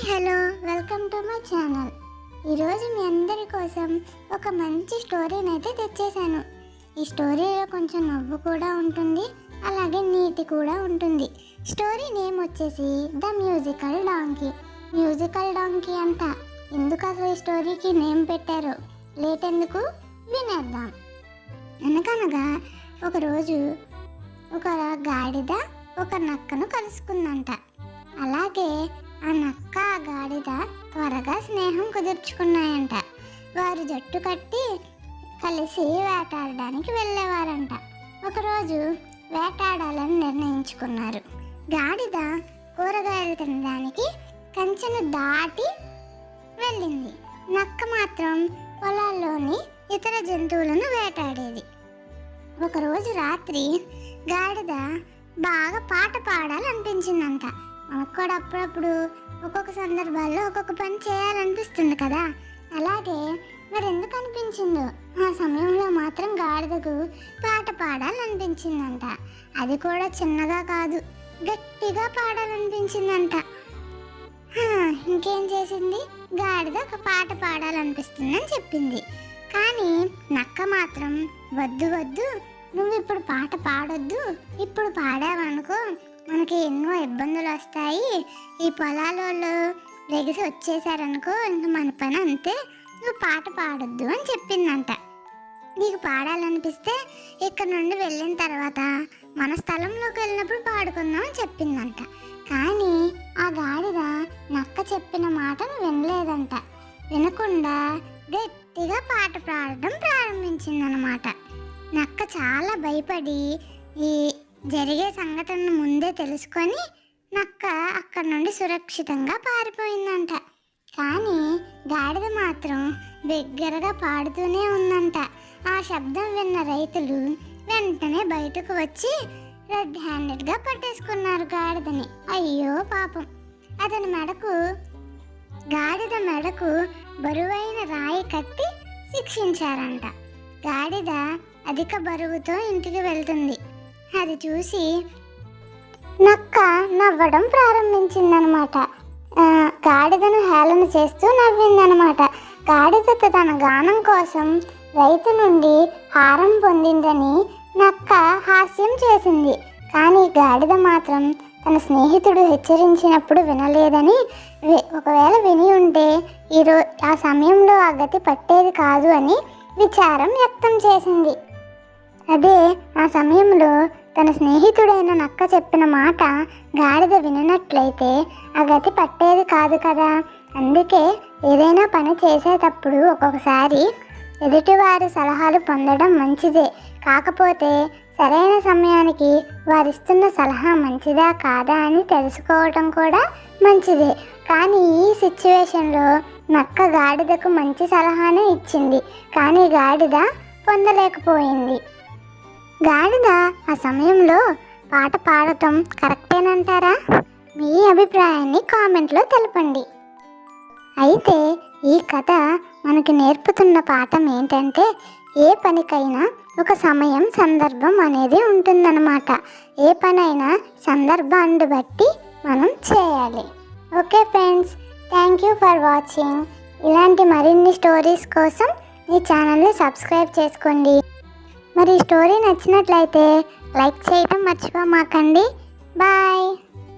Hello welcome to my channel. ఈరోజు మీ అందరి కోసం ఒక మంచి స్టోరీని అయితే తెచ్చేసాను. ఈ స్టోరీలో కొంచెం నవ్వు కూడా ఉంటుంది, అలాగే నీతి కూడా ఉంటుంది. స్టోరీ నేమ్ వచ్చేసి the musical donkey. Musical donkey అంట ఎందుకు అసలు ఈ స్టోరీకి నేమ్ పెట్టారో లేట్ ఎందుకు వినేద్దాం. అనగనగా ఒకరోజు ఒక గాడిద ఒక నక్కను కలుసుకుందంట. అలాగే ఆ నక్క ఆ గాడిద త్వరగా స్నేహం కుదుర్చుకున్నాయంట. వారు జట్టు కట్టి కలిసి వేటాడడానికి వెళ్ళేవారంట. ఒకరోజు వేటాడాలని నిర్ణయించుకున్నారు. గాడిద కూరగాయలు తినడానికి కంచెను దాటి వెళ్ళింది. నక్క మాత్రం పొలాల్లోని ఇతర జంతువులను వేటాడేది. ఒకరోజు రాత్రి గాడిద బాగా పాట పాడాలనిపించిందంట. మనకు కూడా అప్పుడప్పుడు ఒక్కొక్క సందర్భాల్లో ఒక్కొక్క పని చేయాలనిపిస్తుంది కదా. అలాగే మరి ఎందుకు అనిపించిందో ఆ సమయంలో మాత్రం గాడిదకు పాట పాడాలనిపించిందంట. అది కూడా చిన్నగా కాదు, గట్టిగా పాడాలనిపించిందంట. ఇంకేం చేసింది, గాడిద ఒక పాట పాడాలనిపిస్తుందని చెప్పింది. కానీ నక్క మాత్రం వద్దు వద్దు, నువ్వు ఇప్పుడు పాట పాడొద్దు, ఇప్పుడు పాడావనుకో మనకి ఎన్నో ఇబ్బందులు వస్తాయి, ఈ పొలాలలో లెగిసి వచ్చేసారనుకో ఇంక మన పని అంతే, నువ్వు పాట పాడొద్దు అని చెప్పిందంట. నీకు పాడాలనిపిస్తే ఇక్కడ నుండి వెళ్ళిన తర్వాత మన స్థలంలోకి వెళ్ళినప్పుడు పాడుకుందాం అని చెప్పిందంట. కానీ ఆ గాడిద నక్క చెప్పిన మాటను వినలేదంట. వినకుండా గట్టిగా పాట పాడడం ప్రారంభించిందనమాట. నక్క చాలా భయపడి ఈ జరిగే సంఘటనను ముందే తెలుసుకొని నక్క అక్కడి నుండి సురక్షితంగా పారిపోయిందంట. కానీ గాడిద మాత్రం బిగ్గరగా పాడుతూనే ఉందంట. ఆ శబ్దం విన్న రైతులు వెంటనే బయటకు వచ్చి రెడ్ హ్యాండెడ్గా పట్టేసుకున్నారు గాడిదని. అయ్యో పాపం, అతని గాడిద మెడకు బరువైన రాయి కట్టి శిక్షించారంట. గాడిద అధిక బరువుతో ఇంటికి వెళ్తుంది. అది చూసి నక్క నవ్వడం ప్రారంభించిందనమాట. గాడిదను హేళన చేస్తూ నవ్విందనమాట. గాడిద తన గానం కోసం రైతు నుండి హారం పొందిందని నక్క హాస్యం చేసింది. కానీ గాడిద మాత్రం తన స్నేహితుడు హెచ్చరించినప్పుడు వినలేదని, ఒకవేళ విని ఉంటే ఆ సమయంలో ఆ గతి పట్టేది కాదు అని విచారం వ్యక్తం చేసింది. అదే ఆ సమయంలో తన స్నేహితుడైన నక్క చెప్పిన మాట గాడిద వినట్లయితే ఆ గతి పట్టేది కాదు కదా. అందుకే ఏదైనా పని చేసేటప్పుడు ఒక్కొక్కసారి ఎదుటివారి సలహాలు పొందడం మంచిదే. కాకపోతే సరైన సమయానికి వారిస్తున్న సలహా మంచిదా కాదా అని తెలుసుకోవటం కూడా మంచిదే. కానీ ఈ సిచ్యువేషన్లో నక్క గాడిదకు మంచి సలహానే ఇచ్చింది, కానీ గాడిద పొందలేకపోయింది. గాడిద ఆ సమయంలో పాట పాడటం కరెక్టేనంటారా? మీ అభిప్రాయాన్ని కామెంట్లో తెలపండి. అయితే ఈ కథ మనకి నేర్పుతున్న పాఠం ఏంటంటే, ఏ పనికైనా ఒక సమయం సందర్భం అనేది ఉంటుందన్నమాట. ఏ పనైనా సందర్భాన్ని బట్టి మనం చేయాలి. Okay friends, thank you for watching. ఇలాంటి మరిన్ని స్టోరీస్ కోసం ఈ ఛానల్ని సబ్స్క్రైబ్ చేసుకోండి. మరి ఈ స్టోరీ నచ్చినట్లయితే లైక్ చేయడం మర్చిపోమాకండి. బాయ్.